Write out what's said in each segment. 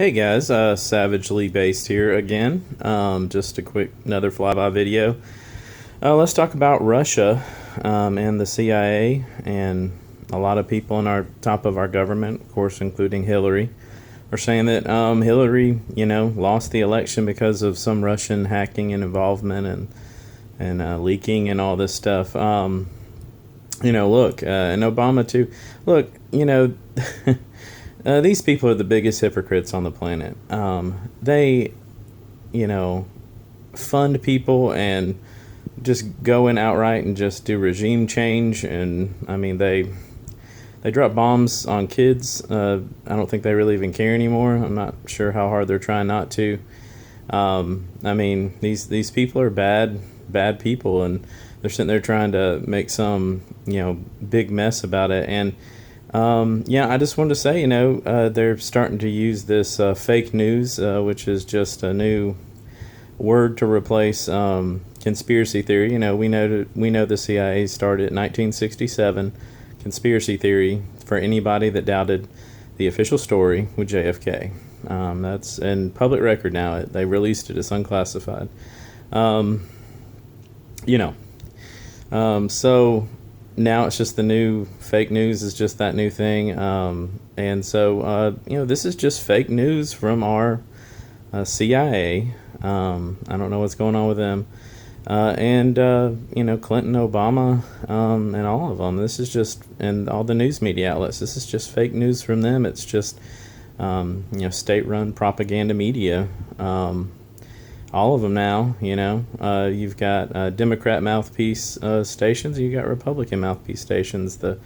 Hey guys, Savagely Based here again. Just a quick another flyby video. Let's talk about Russia and the CIA and a lot of people in our top of our government, of course, including Hillary, are saying that Hillary, lost the election because of some Russian hacking and involvement and leaking and all this stuff. Look, and Obama too. Look, these people are the biggest hypocrites on the planet. They, fund people and just go in outright and just do regime change. And I mean, they drop bombs on kids. I don't think they really even care anymore. I'm not sure how hard they're trying not to. I mean, these people are bad people, and they're sitting there trying to make some big mess about it. And I just wanted to say, they're starting to use this fake news, which is just a new word to replace conspiracy theory. We know the CIA started in 1967. Conspiracy theory, for anybody that doubted the official story with JFK. That's in public record now. They released it. It's unclassified. So now it's just the new fake news is just that new thing. This is just fake news from our CIA. I don't know what's going on with them. Clinton, Obama, and all of them. This is just, and all the news media outlets, this is just fake news from them. It's just, state-run propaganda media. All of them now, you've got Democrat mouthpiece stations, you've got Republican mouthpiece stations. The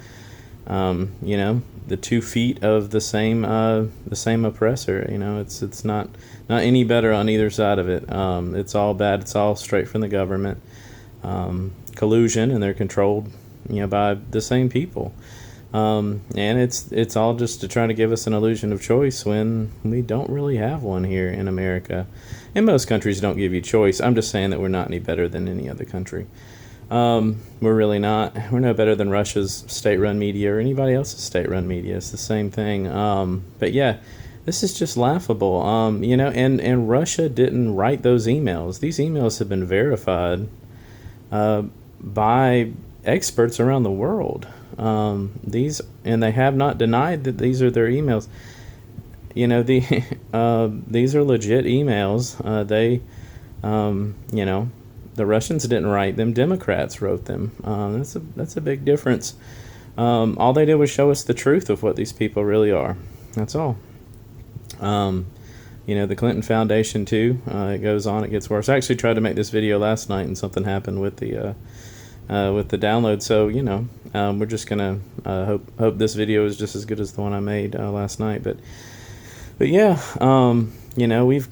2 feet of the same oppressor. It's not any better on either side of it. It's all bad. It's all straight from the government, collusion, and they're controlled, by the same people. And it's all just to try to give us an illusion of choice when we don't really have one here in America. And most countries don't give you choice. I'm just saying that we're not any better than any other country. We're really not. We're no better than Russia's state-run media or anybody else's state-run media. It's the same thing. But yeah, this is just laughable. And Russia didn't write those emails. These emails have been verified by experts around the world. They have not denied that these are their emails. These are legit emails. The Russians didn't write them. Democrats wrote them. That's a big difference. All they did was show us the truth of what these people really are. That's all. The Clinton Foundation too. It goes on. It gets worse. I actually tried to make this video last night, and something happened with the download. So we're just gonna hope this video is just as good as the one I made last night. But yeah, we've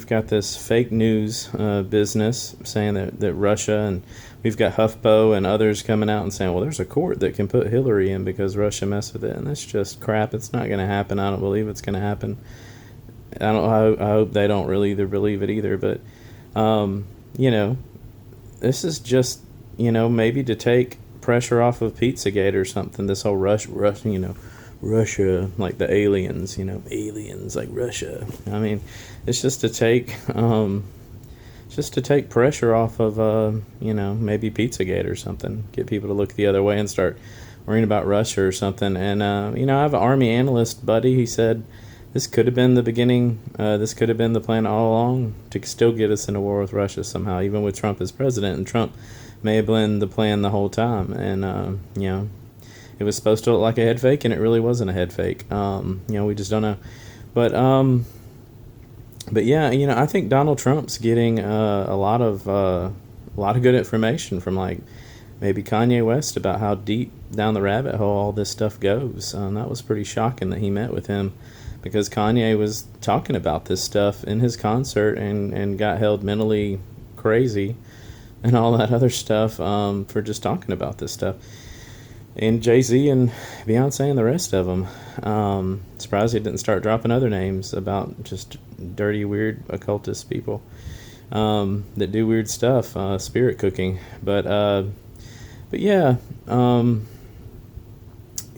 got this fake news business saying that Russia, and we've got HuffPo and others coming out and saying, well, there's a court that can put Hillary in because Russia messed with it. And that's just crap. It's not going to happen. I don't believe it's going to happen. I hope they don't really believe it either. But, this is just, maybe to take pressure off of Pizzagate or something. This whole Russia, like the aliens, aliens like Russia. I mean, it's just to take pressure off of, maybe Pizzagate or something. Get people to look the other way and start worrying about Russia or something. And, I have an Army analyst buddy. He said this could have been the beginning. This could have been the plan all along to still get us in a war with Russia somehow, even with Trump as president. And Trump may have been the plan the whole time. And, it was supposed to look like a head fake, and it really wasn't a head fake. We just don't know. But yeah, I think Donald Trump's getting a lot of good information from, like, maybe Kanye West about how deep down the rabbit hole all this stuff goes. That was pretty shocking that he met with him, because Kanye was talking about this stuff in his concert and got held mentally crazy and all that other stuff for just talking about this stuff. And Jay-Z and Beyonce and the rest of them. Surprised he didn't start dropping other names about just dirty, weird, occultist people that do weird stuff, spirit cooking. But yeah,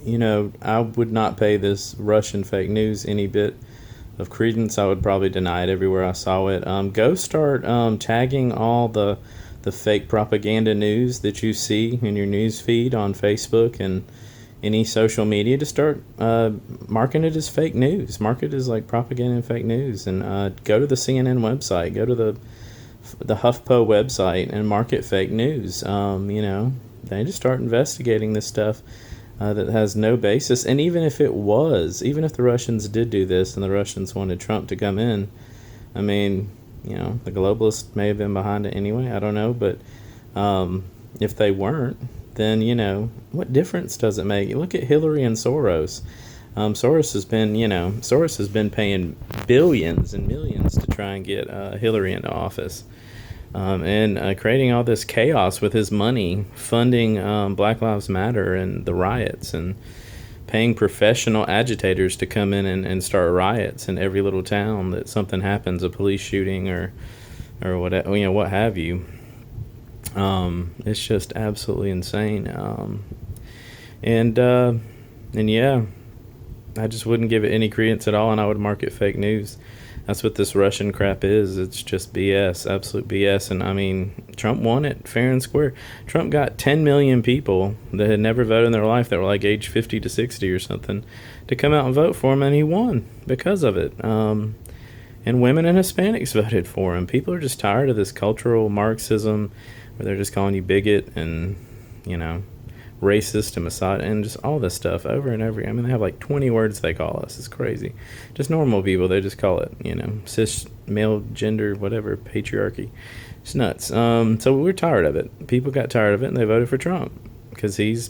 I would not pay this Russian fake news any bit of credence. I would probably deny it everywhere I saw it. Go start tagging all the fake propaganda news that you see in your news feed on Facebook and any social media, to start marking it as fake news. Mark it as like propaganda and fake news, and go to the CNN website, go to the HuffPo website, and mark it fake news. They just start investigating this stuff that has no basis. And even if the Russians did do this and the Russians wanted Trump to come in, I mean, the globalists may have been behind it anyway. I don't know, but if they weren't, then what difference does it make? You look at Hillary and Soros. Soros has been paying billions and millions to try and get Hillary into office, and creating all this chaos with his money, funding Black Lives Matter and the riots, and paying professional agitators to come in and start riots in every little town that something happens, a police shooting or what have you. It's just absolutely insane. And yeah, I just wouldn't give it any credence at all, and I would mark it fake news. That's what this Russian crap is. It's just BS, absolute BS. And I mean, Trump won it fair and square. Trump got 10 million people that had never voted in their life, that were like age 50 to 60 or something, to come out and vote for him, and he won because of it. And women and Hispanics voted for him. People are just tired of this cultural Marxism where they're just calling you bigot and, racist and misogynist and just all this stuff over and over. I mean, they have like 20 words they call us. It's crazy. Just normal people, they just call it, cis, male, gender, whatever, patriarchy. It's nuts. So we're tired of it. People got tired of it, and they voted for Trump because he's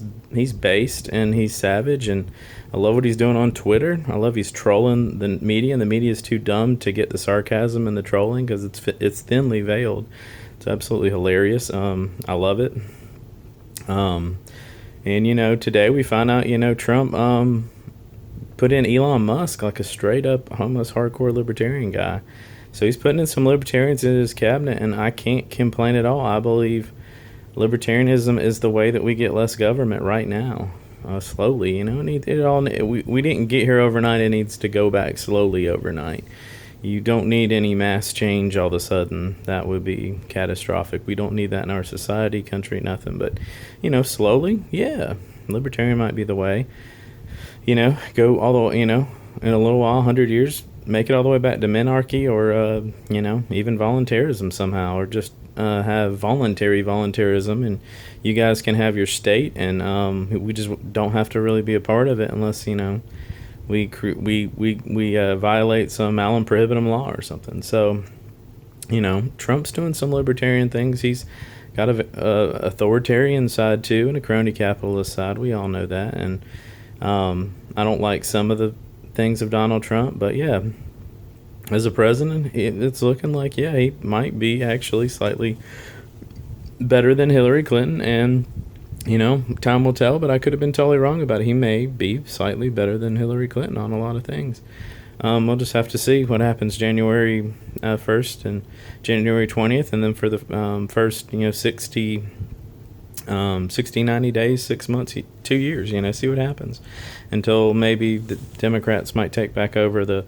based and he's savage, and I love what he's doing on Twitter. I love he's trolling the media, and the media is too dumb to get the sarcasm and the trolling because it's thinly veiled. It's absolutely hilarious. I love it. And, today we find out, Trump put in Elon Musk, like a straight up homeless hardcore libertarian guy. So he's putting in some libertarians in his cabinet, and I can't complain at all. I believe libertarianism is the way that we get less government right now. Slowly, we didn't get here overnight. It needs to go back slowly overnight. You don't need any mass change all of a sudden. That would be catastrophic. We don't need that in our society, country, nothing. But, slowly, yeah, libertarian might be the way. Go all the way, in a little while, 100 years, make it all the way back to menarchy, or, even voluntarism somehow, or just have voluntary voluntarism, and you guys can have your state, and we just don't have to really be a part of it unless, we violate some malum prohibitum law or something. So, Trump's doing some libertarian things. He's got a authoritarian side too, and a crony capitalist side. We all know that. And I don't like some of the things of Donald Trump, but yeah, as a president, it's looking like, yeah, he might be actually slightly better than Hillary Clinton. And time will tell, but I could have been totally wrong about it. He may be slightly better than Hillary Clinton on a lot of things. We'll just have to see what happens January 1st and January 20th, and then for the first, 60, 90 days, 6 months, 2 years, see what happens, until maybe the Democrats might take back over the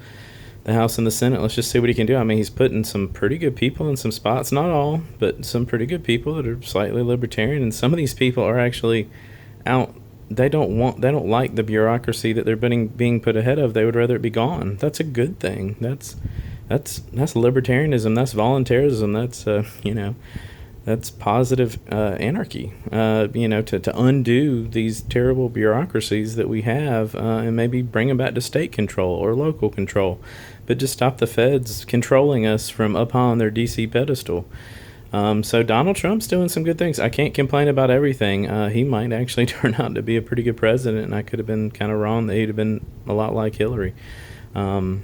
House and the Senate. Let's just see what he can do. I mean, he's putting some pretty good people in some spots, not all, but some pretty good people that are slightly libertarian, and some of these people are actually out. They don't like the bureaucracy that they're being put ahead of. They would rather it be gone. That's a good thing. That's libertarianism. That's voluntarism. That's positive anarchy. To undo these terrible bureaucracies that we have, and maybe bring them back to state control or local control, but just stop the feds controlling us from up on their DC pedestal. So Donald Trump's doing some good things. I can't complain about everything. He might actually turn out to be a pretty good president, and I could have been kind of wrong that he'd have been a lot like Hillary. And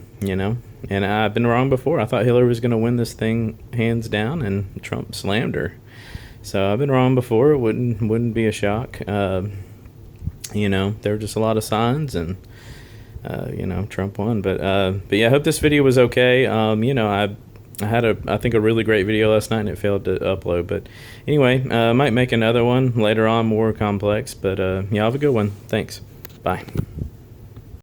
I've been wrong before. I thought Hillary was going to win this thing hands down, and Trump slammed her. So I've been wrong before. It wouldn't be a shock. There were just a lot of signs, and Trump won. But yeah, I hope this video was okay. I had I think a really great video last night, and it failed to upload. But anyway, I might make another one later on, more complex. But yeah, have a good one. Thanks. Bye.